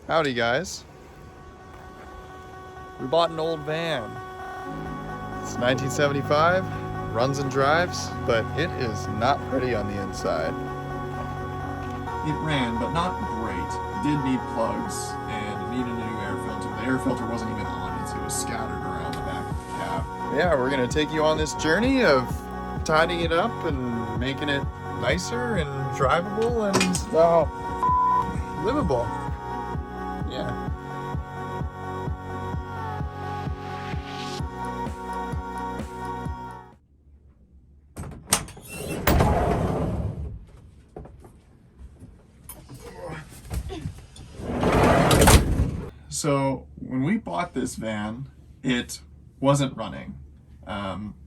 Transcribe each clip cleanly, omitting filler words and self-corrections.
Howdy guys. We bought an old van. It's 1975, runs and drives, but it is not pretty on the inside. It ran, but not great. It did need plugs, and it needed a new air filter. The air filter wasn't even on it, so it was scattered around the back of the cab. Yeah, we're gonna take you on this journey of tidying it up and making it nicer and drivable and, well, livable. Yeah. So when we bought this van, it wasn't running.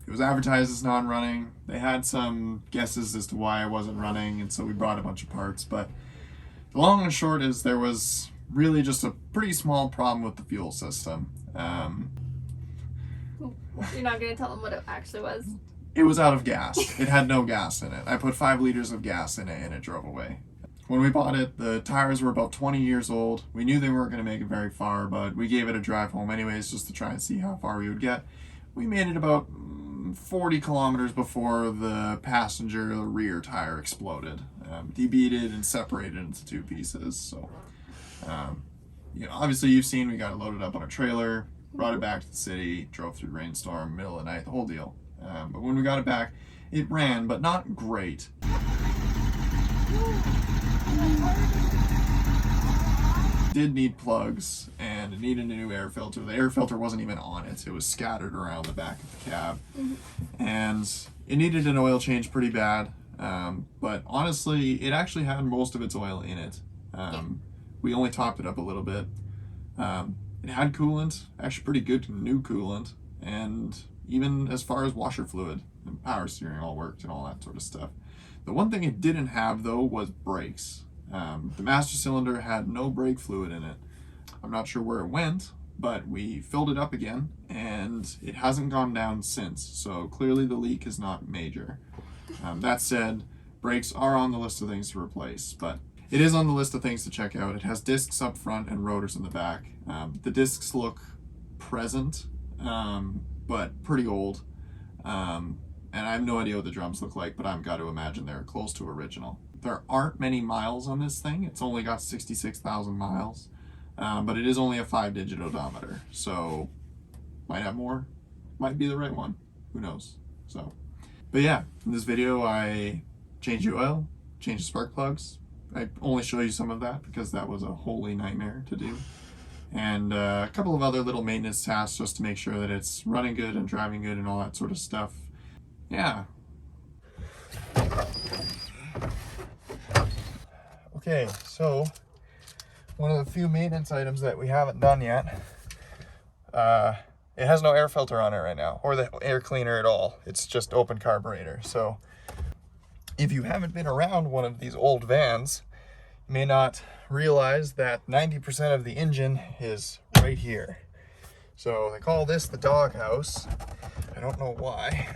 It was advertised as non-running. They had some guesses as to why it wasn't running, and so we brought a bunch of parts. But the long and short is there was really just a pretty small problem with the fuel system. You're not going to tell them what it actually was? It was out of gas. It had no gas in it. I put 5 liters of gas in it and it drove away. When we bought it, the tires were about 20 years old. We knew they weren't going to make it very far, but we gave it a drive home anyways just to try and see how far we would get. We made it about 40 kilometers before the passenger rear tire exploded. Debeaded and separated into 2 pieces. So, obviously you've seen we got it loaded up on a trailer, brought it back to the city, drove through rainstorm, middle of the night, the whole deal. But when we got it back, it ran, but not great. Did need plugs, and it needed a new air filter. The air filter wasn't even on it. It was scattered around the back of the cab. And it needed an oil change pretty bad. But honestly, it actually had most of its oil in it. We only topped it up a little bit. It had coolant, actually pretty good new coolant, and even as far as washer fluid and power steering all worked and all that sort of stuff. The one thing it didn't have though was brakes. The master cylinder had no brake fluid in it. I'm not sure where it went, but we filled it up again and it hasn't gone down since. So clearly the leak is not major. That said, brakes are on the list of things to replace, but it is on the list of things to check out. It has discs up front and rotors in the back. The discs look present, but pretty old. And I have no idea what the drums look like, but I've got to imagine they're close to original. There aren't many miles on this thing. It's only got 66,000 miles, but it is only a 5-digit odometer. So might have more, might be the right one. Who knows? So, but yeah, in this video, I changed the oil, changed the spark plugs. I only show you some of that because that was a holy nightmare to do. And a couple of other little maintenance tasks just to make sure that it's running good and driving good and all that sort of stuff. Yeah. Okay, so one of the few maintenance items that we haven't done yet, it has no air filter on it right now, or the air cleaner at all. It's just open carburetor. So if you haven't been around one of these old vans, you may not realize that 90% of the engine is right here. So they call this the doghouse. I don't know why,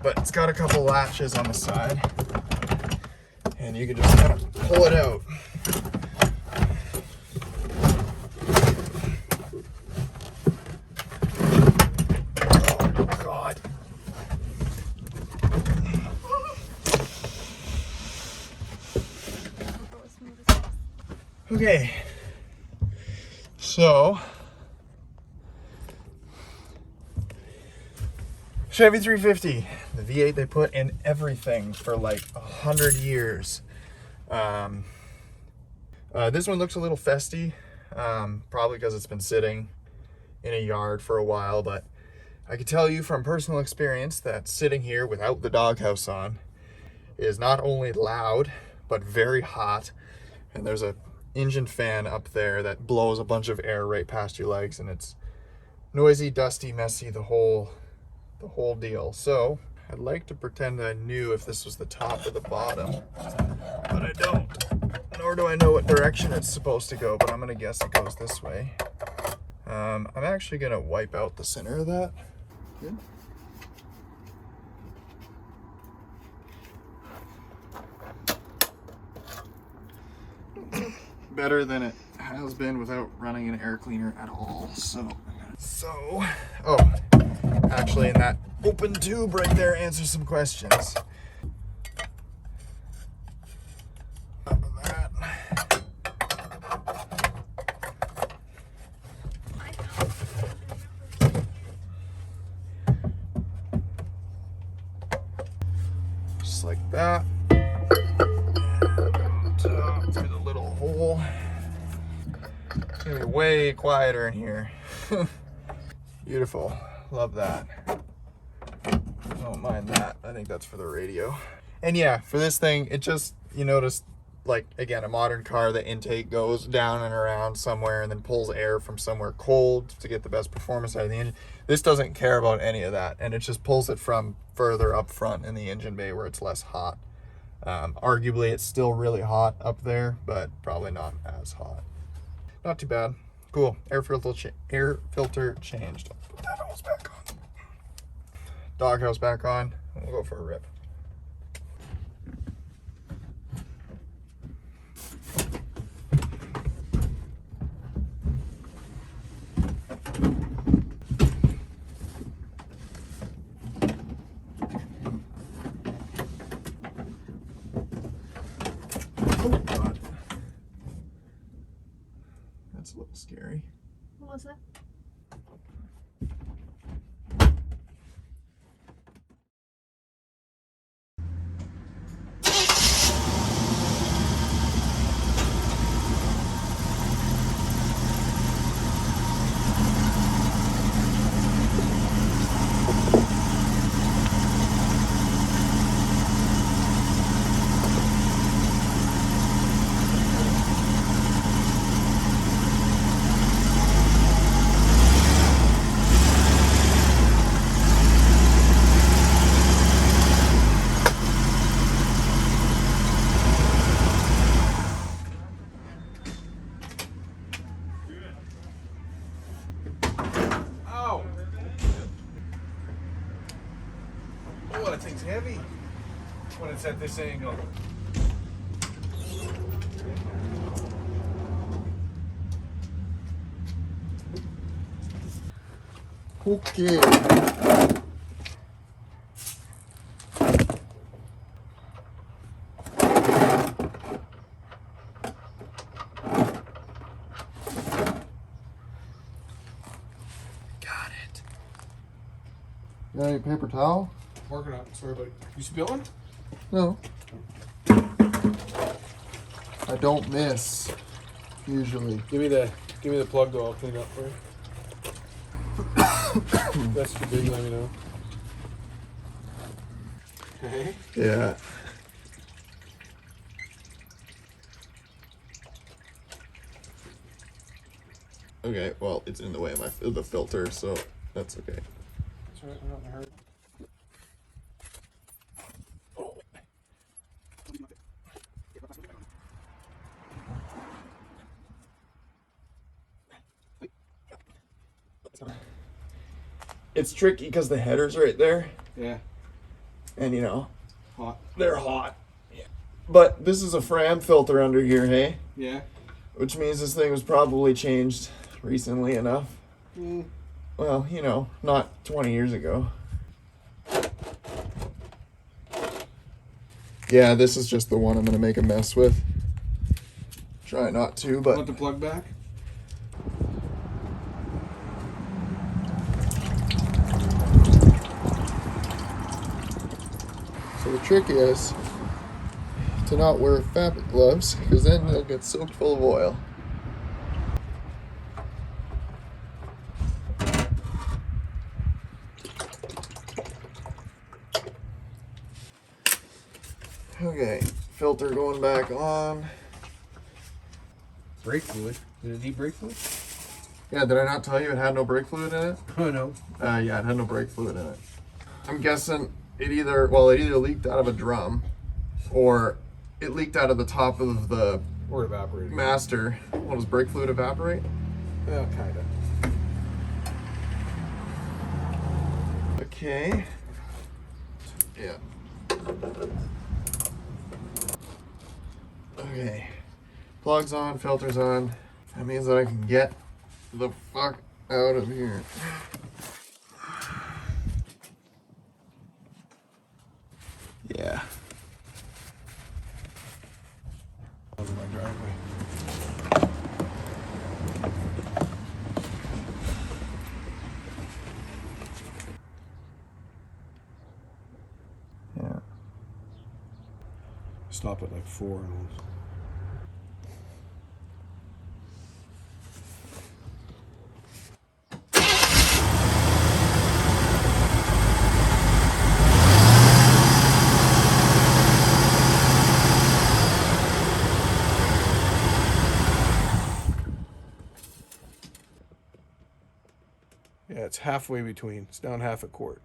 but it's got a couple latches on the side and you can just kind of pull it out. Oh God. Okay, so Chevy 350, the V8 they put in everything for like 100 years. This one looks a little festy, probably because it's been sitting in a yard for a while, but I can tell you from personal experience that sitting here without the doghouse on is not only loud, but very hot, and there's a engine fan up there that blows a bunch of air right past your legs, and it's noisy, dusty, messy, the whole deal. So I'd like to pretend I knew if this was the top or the bottom, but I don't, nor do I know what direction it's supposed to go, but I'm gonna guess it goes this way. I'm actually gonna wipe out the center of that. Good. Better than it has been without running an air cleaner at all. So, actually, in that open tube right there answers some questions. Top of that. Just like that. And top through the little hole. It's gonna be way quieter in here. Beautiful. Love that. Don't mind that. I think that's for the radio. And yeah, for this thing, it just, you notice, like, again, a modern car, the intake goes down and around somewhere and then pulls air from somewhere cold to get the best performance out of the engine. This doesn't care about any of that, and it just pulls it from further up front in the engine bay where it's less hot. Arguably, it's still really hot up there, but probably not as hot. Not too bad. Cool. Air filter changed. I'll put that hose back on. Doghouse back on. We'll go for a rip. Oh God. That's a little scary. What was that? Oh, that thing's heavy when it's at this angle. Okay. Got it. Got any paper towel? Working on it. Sorry, buddy. You spilling? No. I don't miss, usually. Give me the plug though. I'll clean it up for you. That's too big. Let me know. Okay. Yeah. Okay, well, it's in the way of the filter, so that's okay. That's all right. I'm not in a hurry. It's tricky because the header's right there, Yeah. and you know, Hot. they're hot. Yeah. But this is a Fram filter under here, hey? Yeah. Which means this thing was probably changed recently enough. Mm. Well, you know, not 20 years ago. Yeah, this is just the one I'm going to make a mess with. Try not to, but... Want the plug back? So the trick is to not wear fabric gloves, because then they'll get soaked full of oil. Okay, filter going back on. Brake fluid. Did it need brake fluid? Yeah, did I not tell you it had no brake fluid in it? Oh no. Yeah, it had no brake fluid in it. I'm guessing it either leaked out of a drum, or it leaked out of the top of the Or evaporated. master. What, does brake fluid evaporate? Yeah, kinda. Okay. Yeah. Okay. Plugs on, filters on. That means that I can get the fuck out of here. Yeah. Out of my driveway. Yeah. Stop at like 4 and yeah, it's halfway between. It's down half a quart.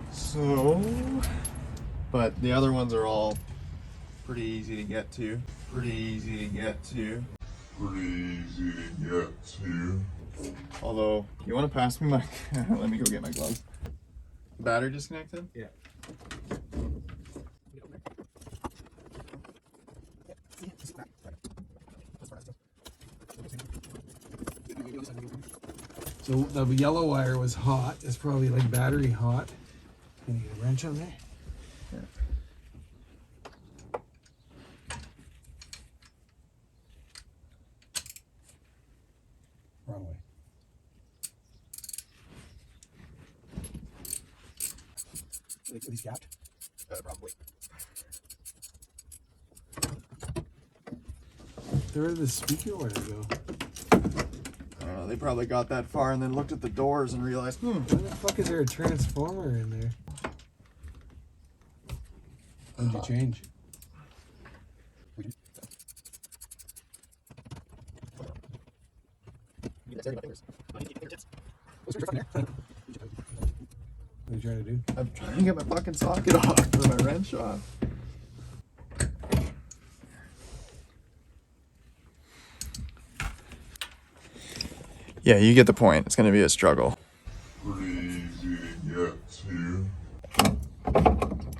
So, but the other ones are all pretty easy to get to. Although, you want to pass me my... Let me go get my gloves. Battery disconnected? Yeah. So the yellow wire was hot. It's probably like battery hot. Can you get a wrench on there? Yeah. Wrong way. Are these gapped? Probably. Where did the speaker wire go? They probably got that far and then looked at the doors and realized, Why the fuck is there a transformer in there? What'd you change? What are you trying to do? I'm trying to get my fucking socket off for my wrench off. Yeah, you get the point. It's going to be a struggle. Pretty easy to get to.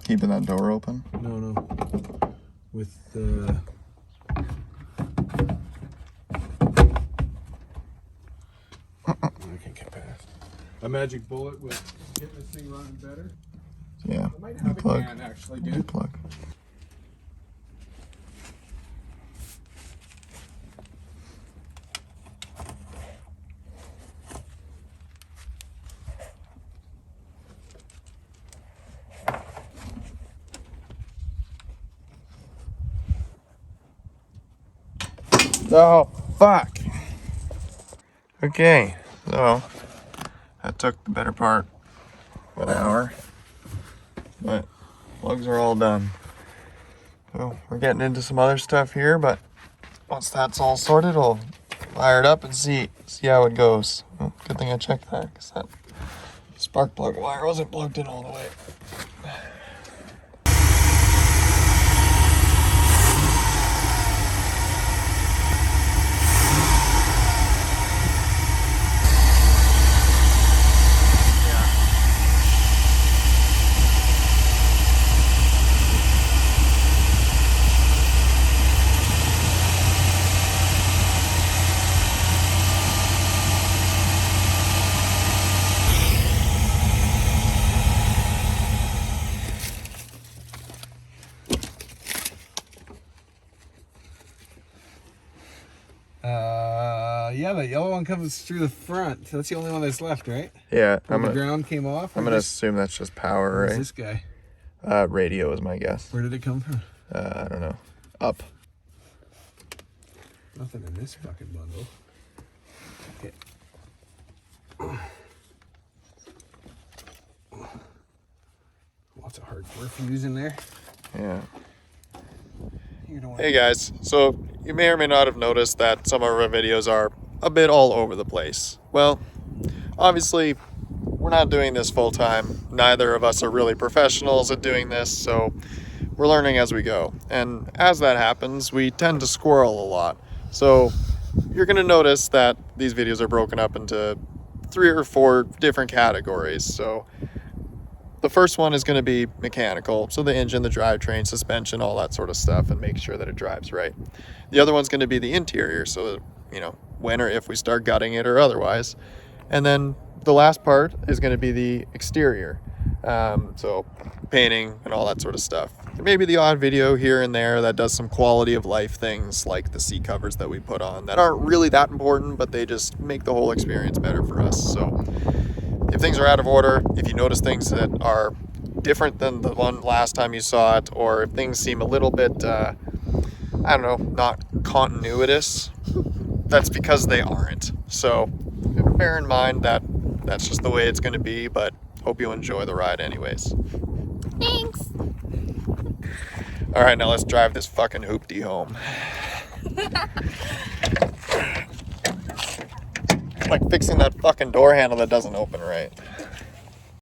Keeping that door open? No. With I can't get past. A magic bullet would get this thing running better. Yeah. I might have a Plug. can actually, dude. Plug. Oh, fuck. Okay, so that took the better part of an hour, but plugs are all done. So we're getting into some other stuff here, but once that's all sorted, we'll fire it up and see how it goes. Oh, good thing I checked that, because that spark plug wire wasn't plugged in all the way. Yeah, the yellow one comes through the front. That's the only one that's left, right? Yeah, Where the ground came off. I'm gonna assume that's just power, Where's right? this guy? Radio is my guess. Where did it come from? I don't know. Up. Nothing in this fucking bundle. hardcore fuse in there. Yeah. You don't want Hey guys, so you may or may not have noticed that some of our videos are a bit all over the place. Well, obviously, we're not doing this full time. Neither of us are really professionals at doing this, so we're learning as we go. And as that happens, we tend to squirrel a lot. So you're going to notice that these videos are broken up into 3 or 4 different categories. So the first one is going to be mechanical, so the engine, the drivetrain, suspension, all that sort of stuff, and make sure that it drives right. The other one's going to be the interior, so that, you know, when or if we start gutting it or otherwise. And then the last part is going to be the exterior, so painting and all that sort of stuff. Maybe the odd video here and there that does some quality of life things, like the seat covers that we put on, that aren't really that important, but they just make the whole experience better for us. So if things are out of order, if you notice things that are different than the one last time you saw it, or if things seem a little bit, I don't know, not continuous, that's because they aren't. So bear in mind that that's just the way it's going to be, but hope you enjoy the ride anyways. Thanks. All right, now let's drive this fucking hoopty home. Like fixing that fucking door handle that doesn't open right.